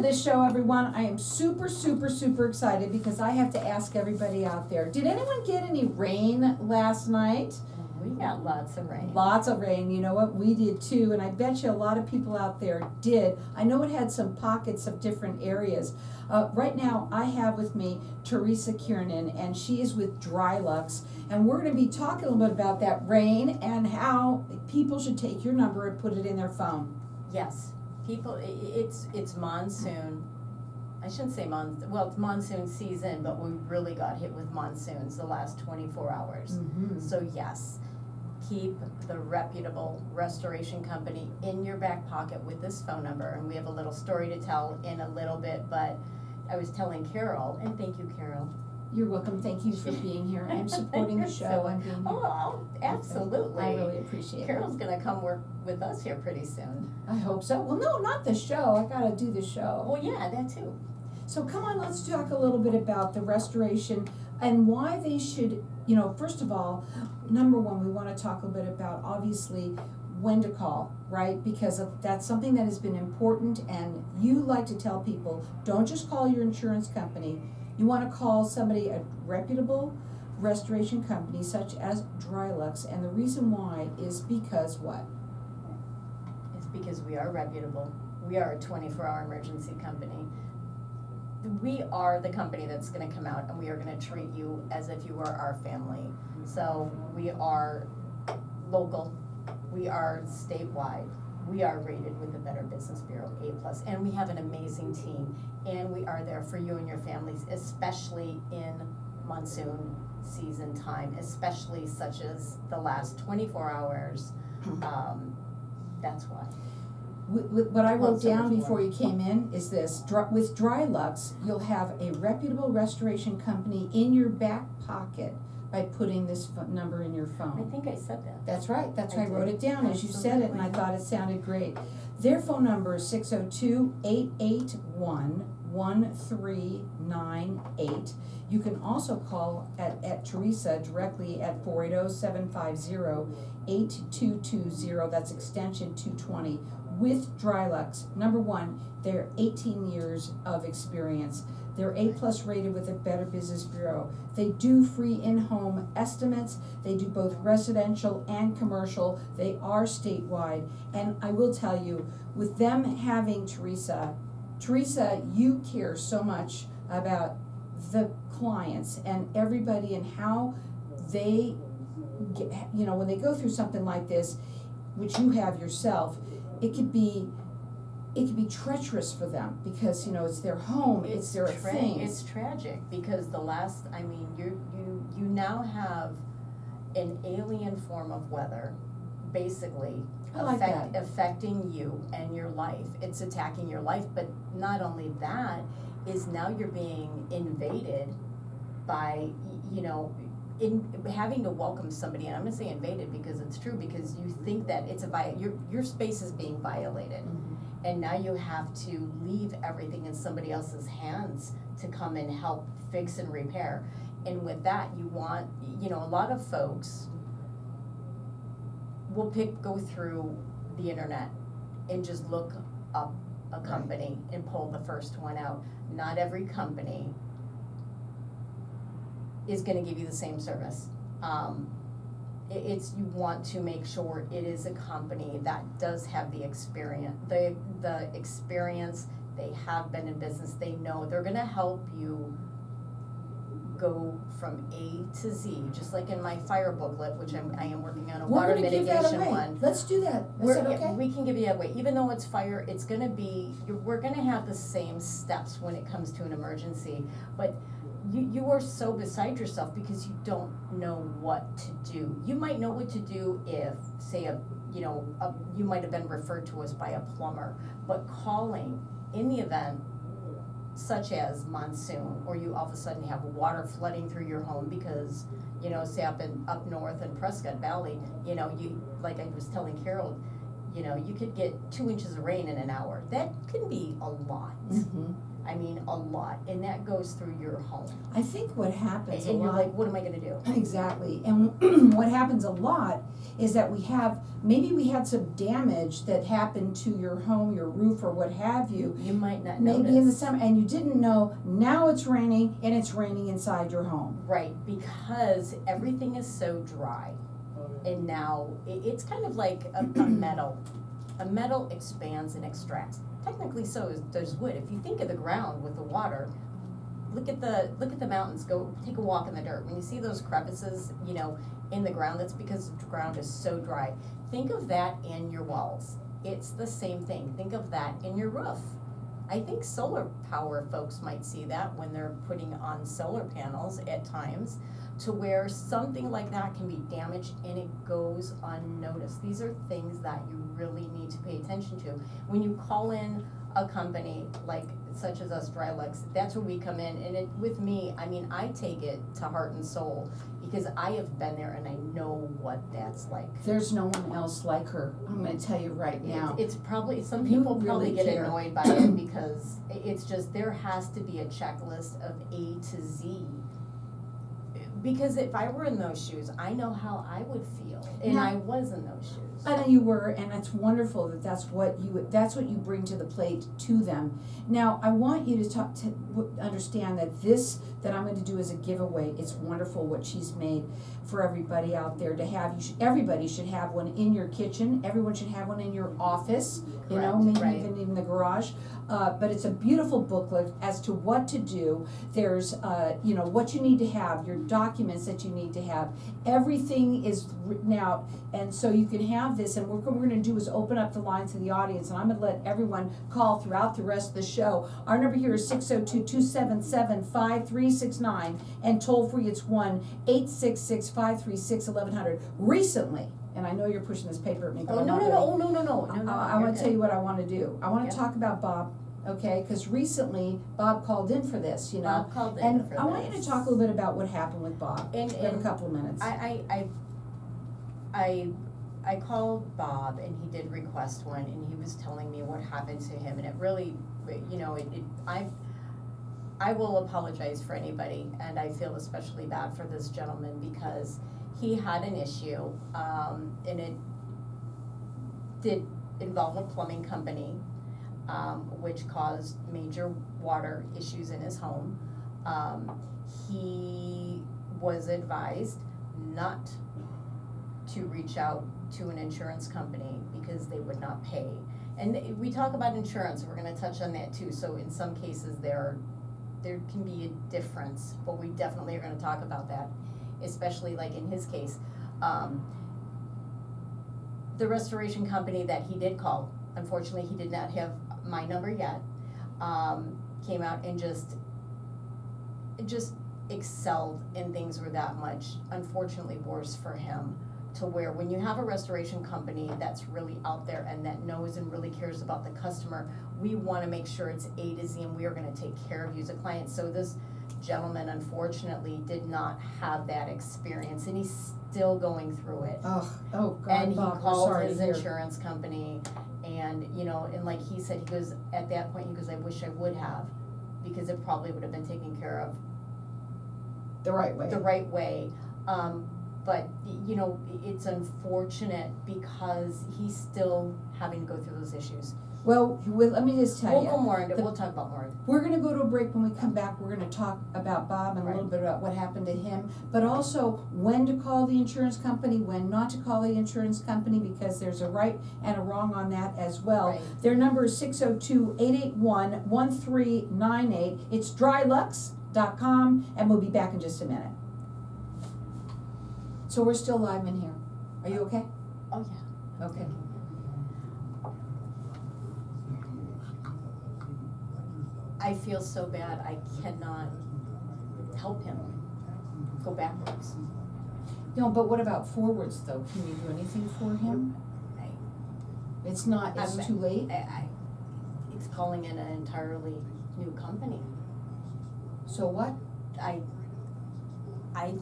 This show, everyone, I am super excited because I have to ask everybody out there, did anyone get any rain last night? We got lots of rain. Lots of rain. You know what? We did too, and I bet you a lot of people out there did. I know it had some pockets of different areas. Right now, I have with me Theresa Kiernan, and she is with DRYLUX, and we're going to be talking a little bit about that rain and how people should take your number and put it in their phone. Yes, people, it's monsoon. I shouldn't say it's monsoon season, but we really got hit with monsoons the last 24 hours. Mm-hmm. So yes, keep the reputable restoration company in your back pocket with this phone number. And we have a little story to tell in a little bit, but I was telling Carol, and thank you, Carol. You're welcome. Thank you for being here. I'm supporting the show and being here. Oh, absolutely. I really appreciate it. Carol's gonna come work with us here pretty soon. I hope so. Well, no, not the show. I gotta do the show. Well, yeah, that too. So come on, let's talk a little bit about the restoration and why they should, first of all, number one, we want to talk a little bit about, obviously, when to call, right? Because that's something that has been important, and you like to tell people, don't just call your insurance company. You want to call somebody, a reputable restoration company such as DRYLUX, and the reason why is because what? It's because we are reputable. We are a 24-hour emergency company. We are the company that's going to come out and we are going to treat you as if you were our family. So we are local, we are statewide, we are rated with the Better Business Bureau A+, and we have an amazing team, and we are there for you and your families, especially in monsoon season time, especially such as the last 24 hours. That's why. What I wrote down before you came in is this: with DRYLUX, you'll have a reputable restoration company in your back pocket by putting this number in your phone. I think I said that. That's right. That's why I wrote it down as you Absolutely. said it, and I thought it sounded great. Their phone number is 602-881-1398. You can also call at Theresa directly at 480-750-8220. That's extension 220. With DRYLUX, number one, they're 18 years of experience. They're A+ rated with the Better Business Bureau. They do free in-home estimates. They do both residential and commercial. They are statewide. And I will tell you, with them having Theresa, you care so much about the clients and everybody and how they get, when they go through something like this, which you have yourself, it could be treacherous for them because it's their home, it's their thing. It's tragic because you now have an alien form of weather, basically affecting you and your life. It's attacking your life, but not only that is now you're being invaded by in having to welcome somebody, and I'm gonna say invaded because it's true, because you think that it's your space is being violated. Mm-hmm. And now you have to leave everything in somebody else's hands to come and help fix and repair. And with that, you want, a lot of folks will go through the internet and just look up a company and pull the first one out. Not every company is going to give you the same service. You want to make sure it is a company that does have the experience. The experience, they have been in business, they know they're going to help you go from A to Z, just like in my fire booklet, which I am working on a water mitigation one. Let's do that. Is that okay? We can give you that away. Even though it's fire, it's going to be, we're going to have the same steps when it comes to an emergency, but you are so beside yourself because you don't know what to do. You might know what to do if, say, you might have been referred to us by a plumber, but calling in the event such as monsoon, or you all of a sudden have water flooding through your home because, say up north in Prescott Valley, you like I was telling Carol, You know, you could get 2 inches of rain in an hour. That can be a lot. Mhm. I mean, a lot, and that goes through your home. I think what happens a And you're lot. like, what am I gonna do? Exactly, and what happens a lot is that maybe we had some damage that happened to your home, your roof, or what have you. You might not notice. Maybe in the summer, and you didn't know, now it's raining, and it's raining inside your home. Right, because everything is so dry. And now, it's kind of like a metal. A metal expands and extracts. Technically so does wood. If you think of the ground with the water, look at the mountains, go take a walk in the dirt. When you see those crevices, you know, in the ground, that's because the ground is so dry. Think of that in your walls. It's the same thing. Think of that in your roof. I think solar power folks might see that when they're putting on solar panels at times, to where something like that can be damaged and it goes unnoticed. These are things that you really need to pay attention to. When you call in a company like such as us, DRYLUX, that's where we come in, and with me, I mean, I take it to heart and soul, because I have been there and I know what that's like. There's no one else like her, I'm gonna tell you right now. It's probably, some You people really probably get care. annoyed by it, because it's just, there has to be a checklist of A to Z. Because if I were in those shoes, I know how I would feel, and Now- I was in those shoes. I know you were, and it's wonderful that that's what you bring to the plate to them. Now, I want you to understand that this that I'm going to do is a giveaway. It's wonderful what she's made for everybody out there to have. Everybody should have one in your kitchen. Everyone should have one in your office. You know, Correct, maybe right. even in the garage. But it's a beautiful booklet as to what to do. There's, you know, what you need to have, your documents that you need to have. Everything is written out, and so you can have this. And what we're going to do is open up the lines to the audience, and I'm going to let everyone call throughout the rest of the show. Our number here is 602-277-5369, and toll free it's 1-866-536-1100. Recently, and I know you're pushing this paper at me, but Oh, I'm no, not no, really. no, oh, no, no, no, no, no. I want to tell you what I want to do. I want to Yeah. talk about Bob, okay? Because recently Bob called in for this, you know. Bob called in And for I want you to this. talk a little bit about what happened with Bob. And- We have a and couple of minutes. I called Bob, and he did request one, and he was telling me what happened to him, and it really, you know, I will apologize for anybody, and I feel especially bad for this gentleman, because he had an issue, and it did involve a plumbing company, which caused major water issues in his home. He was advised not to reach out to an insurance company because they would not pay. And we talk about insurance, we're gonna touch on that too, so in some cases there can be a difference, but we definitely are gonna talk about that, especially like in his case. The restoration company that he did call, unfortunately he did not have my number yet, came out and just excelled, and things were that much, unfortunately, worse for him, to where when you have a restoration company that's really out there and that knows and really cares about the customer, we wanna make sure it's A to Z, and we are gonna take care of you as a client. So this gentleman unfortunately did not have that experience, and he's still going through it. Oh God, And he Bob, we're called sorry his to hear. insurance company, and, you know, and like he said, he goes, at that point, he goes, I wish I would have, because it probably would have been taken care of The right way. the right way. But, you know, it's unfortunate because he's still having to go through those issues. Well, let me just tell We'll you. go more into, we'll talk about more. We're gonna go to a break. When we come back, we're gonna talk about Bob and a little Right. bit about what happened to him, but also when to call the insurance company, when not to call the insurance company, because there's a right and a wrong on that as well. Right. Their number is 602-881-1398. It's DRYLUX.com, and we'll be back in just a minute. So we're still live in here. Are you okay? Oh, yeah. Okay. I feel so bad, I cannot help him go backwards. No, but what about forwards though? Can you do anything for him? It's I'm- too late? It's calling in an entirely new company. So what? I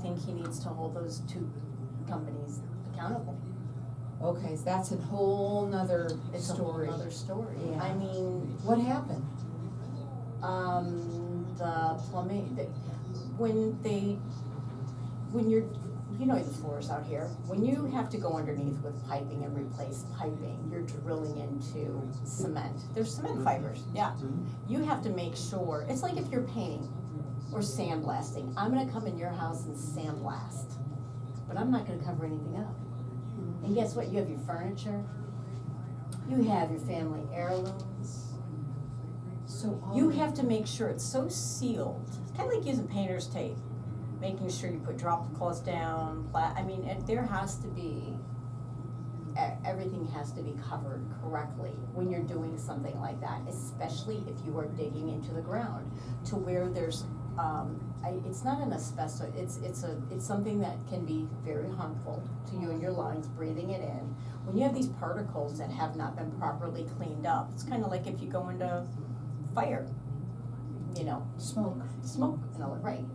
think he needs to hold those two companies accountable. Okay, so that's a whole nother It's story. a whole other story. Yeah. I mean, What happened? the plumbing, when you're, you know the floors out here, when you have to go underneath with piping and replace piping, you're drilling into cement. There's cement fibers, yeah. You have to make sure, it's like if you're painting or sandblasting. I'm gonna come in your house and sandblast, but I'm not gonna cover anything up. And guess what? You have your furniture, you have your family heirlooms. So all You have to make sure it's so sealed. It's kind of like using painter's tape, making sure you put drop cloths down. I mean, there has to be, everything has to be covered correctly when you're doing something like that, especially if you are digging into the ground to where there's, it's not an asbestos. It's something that can be very harmful to you and your lungs, breathing it in. When you have these particles that have not been properly cleaned up, it's kind of like if you go into fire, you know, smoke. and all that, right?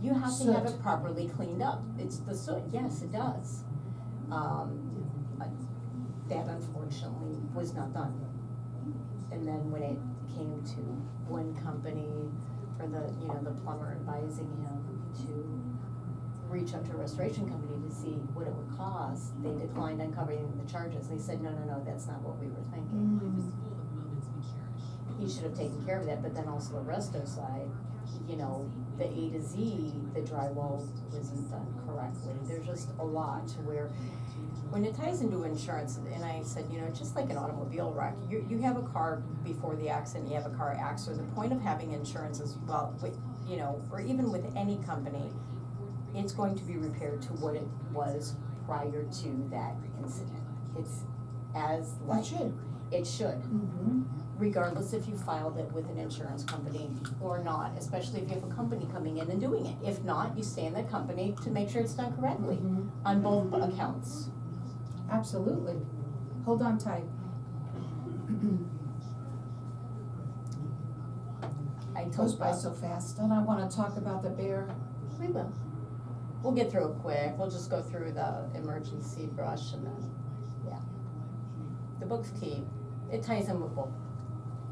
You have to have it properly cleaned up. It's the soot, yes, it does. That unfortunately was not done. And then when it came to one company, or the plumber advising him to reach out to a restoration company to see what it would cost, they declined uncovering the charges. They said, no, that's not what we were thinking. He should have taken care of that, but then also the resto side, the A to Z, the drywall wasn't done correctly. There's just a lot to where, when it ties into insurance, and I said, just like an automobile wreck, you have a car before the accident, you have a car accident. The point of having insurance is, well, with, or even with any company, it's going to be repaired to what it was prior to that incident. It's as like. It should. Mm-hmm. Regardless if you filed it with an insurance company or not, especially if you have a company coming in and doing it. If not, you stay in that company to make sure it's done correctly on both accounts. Absolutely. Hold on tight. I Goes told by Bob, so fast. Don't I want to talk about the bear? we will. We'll get through it quick. We'll just go through the emergency brush and then, yeah. The book's key. It ties in with both.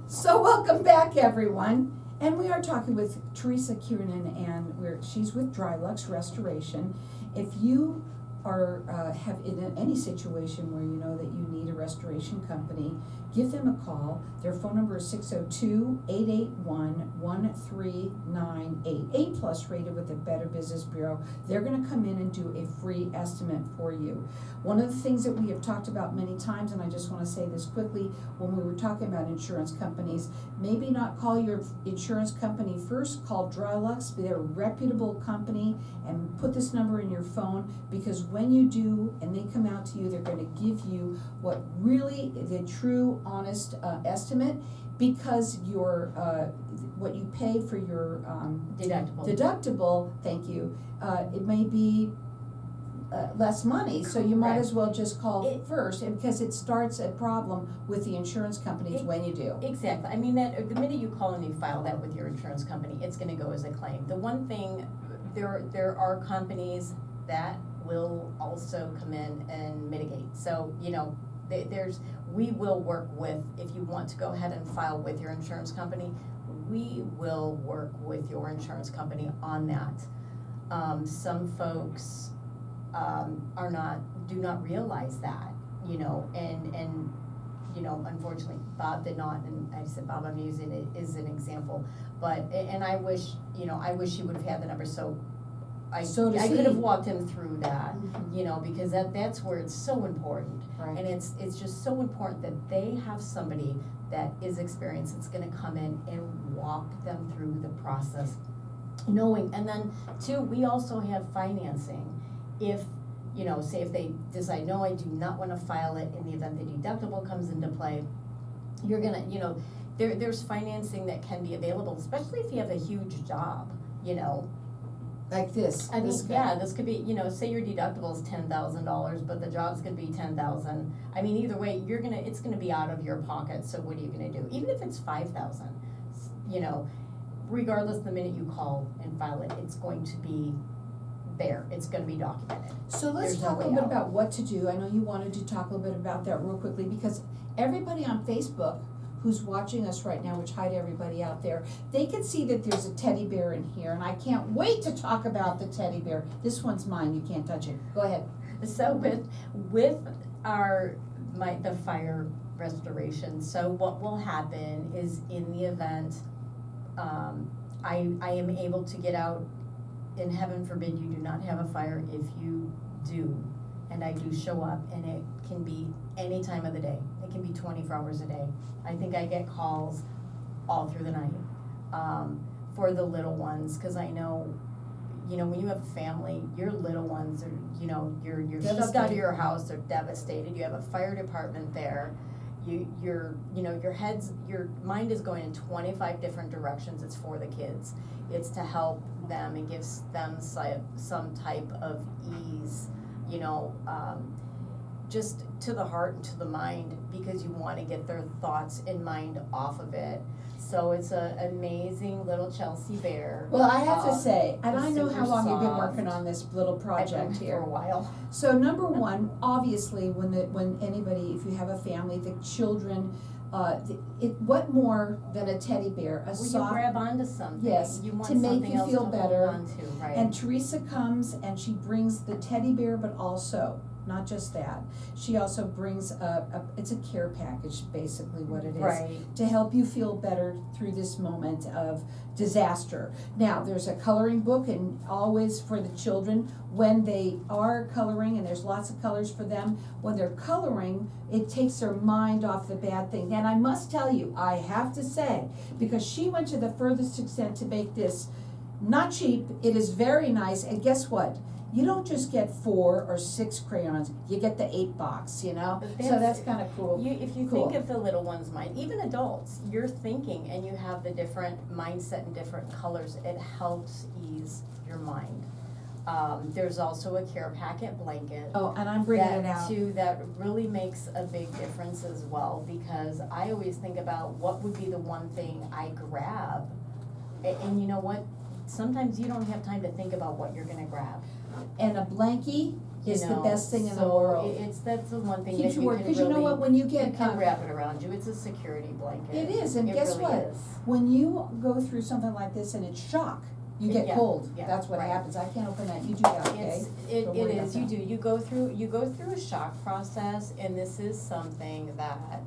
So welcome back, everyone. And we are talking with Theresa Kiernan, and she's with DRYLUX Restoration. If you are have in any situation where you know that you need a restoration company, give them a call. Their phone number is 602-881-1398. A+ rated with the Better Business Bureau. They're going to come in and do a free estimate for you. One of the things that we have talked about many times, and I just want to say this quickly, when we were talking about insurance companies, maybe not call your insurance company first, call DRYLUX. They're a reputable company, and put this number in your phone, because when you do and they come out to you, they're going to give you what really the true honest estimate, because your what you pay for your deductible, thank you, it may be less money, so you might as well just call first, and because it starts a problem with the insurance companies when you do. Exactly. I mean, that the minute you call and you file that with your insurance company, it's going to go as a claim. The one thing, there are companies that will also come in and mitigate. So, we will work with, if you want to go ahead and file with your insurance company, we will work with your insurance company on that. Some folks do not realize that, and unfortunately, Bob did not, and I said, Bob, I'm using it as an example, but, and I wish he would have had the number, so I could have walked him through that, because that's where it's so important. Right. And it's just so important that they have somebody that is experienced, that's gonna come in and walk them through the process, knowing. And then two, we also have financing. If, say if they decide, no, I do not wanna file it, in the event the deductible comes into play, you're gonna, there's financing that can be available, especially if you have a huge job, Like this. I mean, this could be, say your deductible is $10,000, but the job's gonna be $10,000. I mean, either way, it's gonna be out of your pocket, so what are you gonna do? Even if it's $5,000, regardless, the minute you call and file it, it's going to be there, it's gonna be documented. So let's There's no talk a way little bit out. about what to do. I know you wanted to talk a little bit about that real quickly, because everybody on Facebook who's watching us right now, which hi to everybody out there, they can see that there's a teddy bear in here, and I can't wait to talk about the teddy bear. This one's mine, you can't touch it. Go ahead. So with the fire restoration, so what will happen is in the event, I am able to get out, and heaven forbid you do not have a fire. If you do, and I do show up, and it can be any time of the day, it can be 24 hours a day. I think I get calls all through the night, for the little ones, cause I know, you know, when you have a family, your little ones are, you know, you're shoved out of Devastated. your house, they're devastated, you have a fire department there, your mind is going in 25 different directions. It's for the kids, it's to help them and gives them some type of ease, you know, just to the heart and to the mind, because you want to get their thoughts and mind off of it. So it's an amazing little Chelsea bear. Well, I have to say, and I it's know how super long you've been soft. working on this little project I've been here. for a while. So number one, obviously, when anybody, if you have a family, the children, what more than a teddy bear, a Well, soft. you grab onto something. Yes, You want to make something you else feel to better. hold on to, right? And Theresa comes and she brings the teddy bear, but also, not just that, she also brings it's a care package, basically what it is. Right. To help you feel better through this moment of disaster. Now, there's a coloring book, and always for the children, when they are coloring, and there's lots of colors for them, when they're coloring, it takes their mind off the bad thing. And I must tell you, I have to say, because she went to the furthest extent to make this not cheap, it is very nice, and guess what? You don't just get 4 or 6 crayons, you get the 8 box, you know? But So that's kind of cool. If you Cool. think of the little one's mind, even adults, you're thinking and you have the different mindset and different colors, it helps ease your mind. There's also a care packet blanket. Oh, and I'm bringing it That out. too, that really makes a big difference as well, because I always think about what would be the one thing I grab. And you know what? Sometimes you don't have time to think about what you're gonna grab. And a blankie is the best thing in the So world. that's the one thing that Keeps you you can warm, really. because you know what, when you You get, can wrap it around you, it's a security blanket. it is, and It guess really what? is. When you go through something like this and it's shock, you get Yeah, cold. yeah, That's what right. happens. I can't open that. You do that, okay? It Don't worry is, about you that. do, you go through a shock process, and this is something that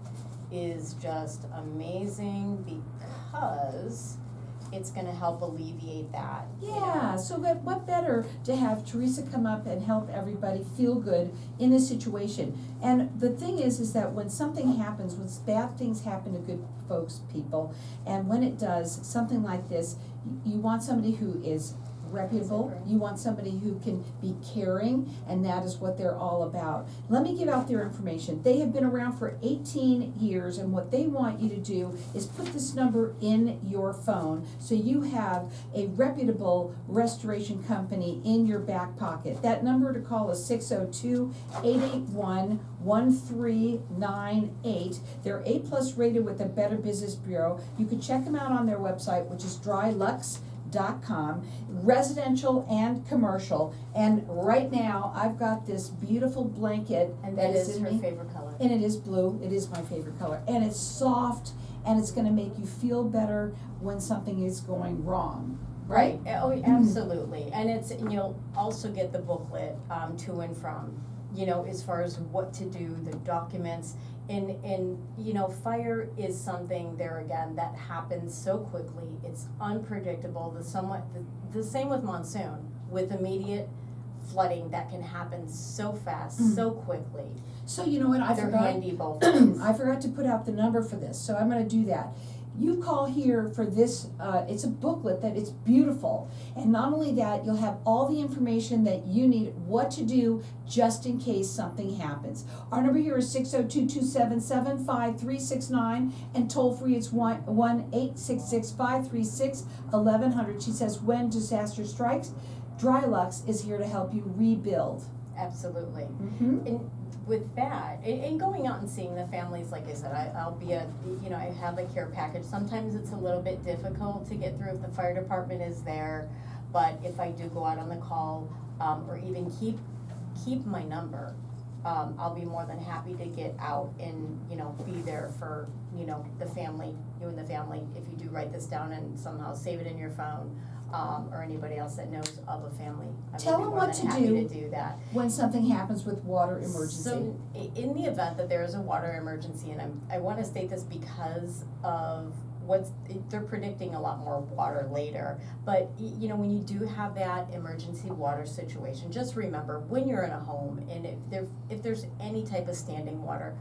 is just amazing, because it's gonna help alleviate that, you know? Yeah, so what better to have Theresa come up and help everybody feel good in this situation. And the thing is that when something happens, when bad things happen to good folks, people, and when it does, something like this, you want somebody who is reputable, you want somebody who can be caring, and that is what they're all about. Let me give out their information. They have been around for 18 years, and what they want you to do is put this number in your phone, so you have a reputable restoration company in your back pocket. That number to call is 602-881-1398. They're A+ rated with the Better Business Bureau. You can check them out on their website, which is DRYLUX.com, residential and commercial. And right now, I've got this beautiful blanket And that that is is in her me. favorite color. And it is blue, it is my favorite color, and it's soft, and it's gonna make you feel better when something is going wrong, right? Oh, absolutely, and you'll also get the booklet, to and from, as far as what to do, the documents, and, fire is something there again that happens so quickly, it's unpredictable, the same with monsoon, with immediate flooding that can happen so fast, so quickly. So you know what, I They're forgot, handy both ways. I forgot to put out the number for this, so I'm gonna do that. You call here for this, it's a booklet that it's beautiful, and not only that, you'll have all the information that you need, what to do, just in case something happens. Our number here is 602-277-5369, and toll free it's 1-866-536-1100. She says, when disaster strikes, DRYLUX is here to help you rebuild. Absolutely. Mm-hmm. And with that, and going out and seeing the families, like I said, I have a care package. Sometimes it's a little bit difficult to get through if the fire department is there, but if I do go out on the call, or even keep my number. I'll be more than happy to get out and, you know, be there for, you know, the family, you and the family, if you do write this down and somehow save it in your phone, or anybody else that knows of a family. I Tell would be them more what than to happy do. to do that. When something happens with water emergency. So, in the event that there is a water emergency, and I wanna state this because of they're predicting a lot more water later, but you know, when you do have that emergency water situation, just remember, when you're in a home, and if there's any type of standing water,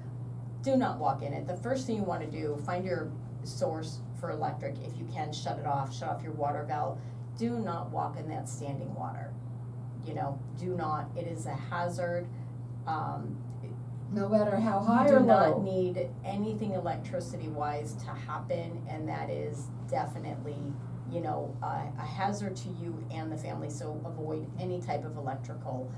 do not walk in it. The first thing you wanna do, find your source for electric. If you can, shut off your water valve. Do not walk in that standing water. You know, do not, it is a hazard. No matter how high You or do not low. need anything electricity-wise to happen, and that is definitely, you know, a hazard to you and the family, so avoid any type of electrical.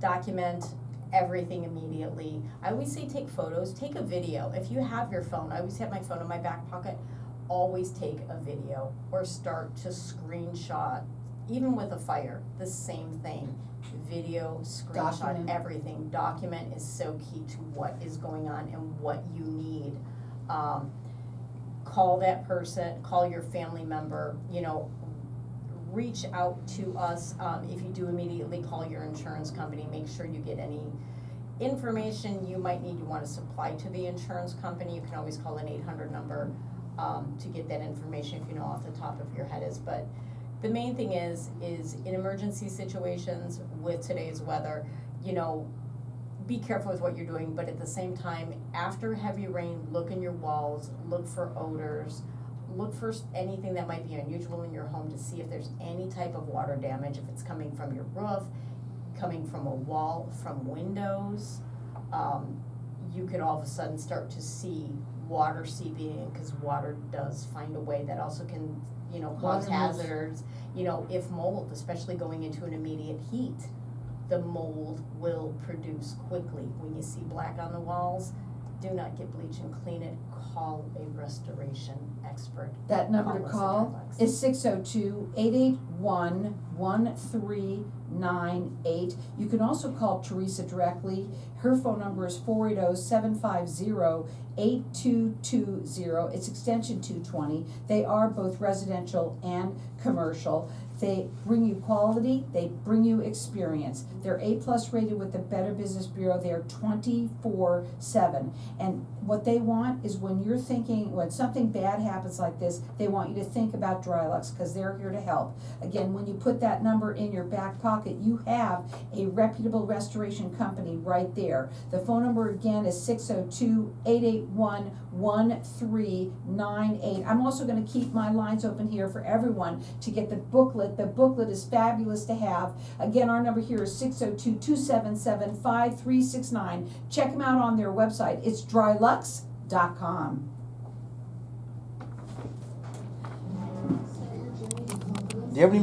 Document everything immediately. I always say take photos, take a video. If you have your phone, I always have my phone in my back pocket, always take a video or start to screenshot. Even with a fire, the same thing. Video, screenshot, Document. everything. Document is so key to what is going on and what you need. Call that person, call your family member, you know, reach out to us. If you do immediately call your insurance company, make sure you get any information you might need, you want to supply to the insurance company. You can always call an 800 number to get that information if you know off the top of your head is. But the main thing is in emergency situations with today's weather, you know, be careful with what you're doing, but at the same time, after heavy rain, look in your walls, look for odors, look for anything that might be unusual in your home to see if there's any type of water damage, if it's coming from your roof, coming from a wall, from windows. You could all of a sudden start to see water seeping in, because water does find a way. That also can, you know, cause hazards. You know, if mold, especially going into an immediate heat, the mold will produce quickly. When you see black on the walls, do not get bleach and clean it. Call a restoration expert. That number to us at call DRYLUX. is 602-881-1398. You can also call Theresa directly. Her phone number is 480-750-8220. It's extension 220. They are both residential and commercial. They bring you quality, they bring you experience. They're A+ rated with the Better Business Bureau. They're 24/7. And what they want is when you're thinking, when something bad happens like this, they want you to think about DRYLUX, because they're here to help. Again, when you put that number in your back pocket, you have a reputable restoration company right there. The phone number again is 602-881-1398. I'm also going to keep my lines open here for everyone to get the booklet. The booklet is fabulous to have. Again, our number here is 602-277-5369. Check them out on their website. It's DRYLUX.com. Do you have any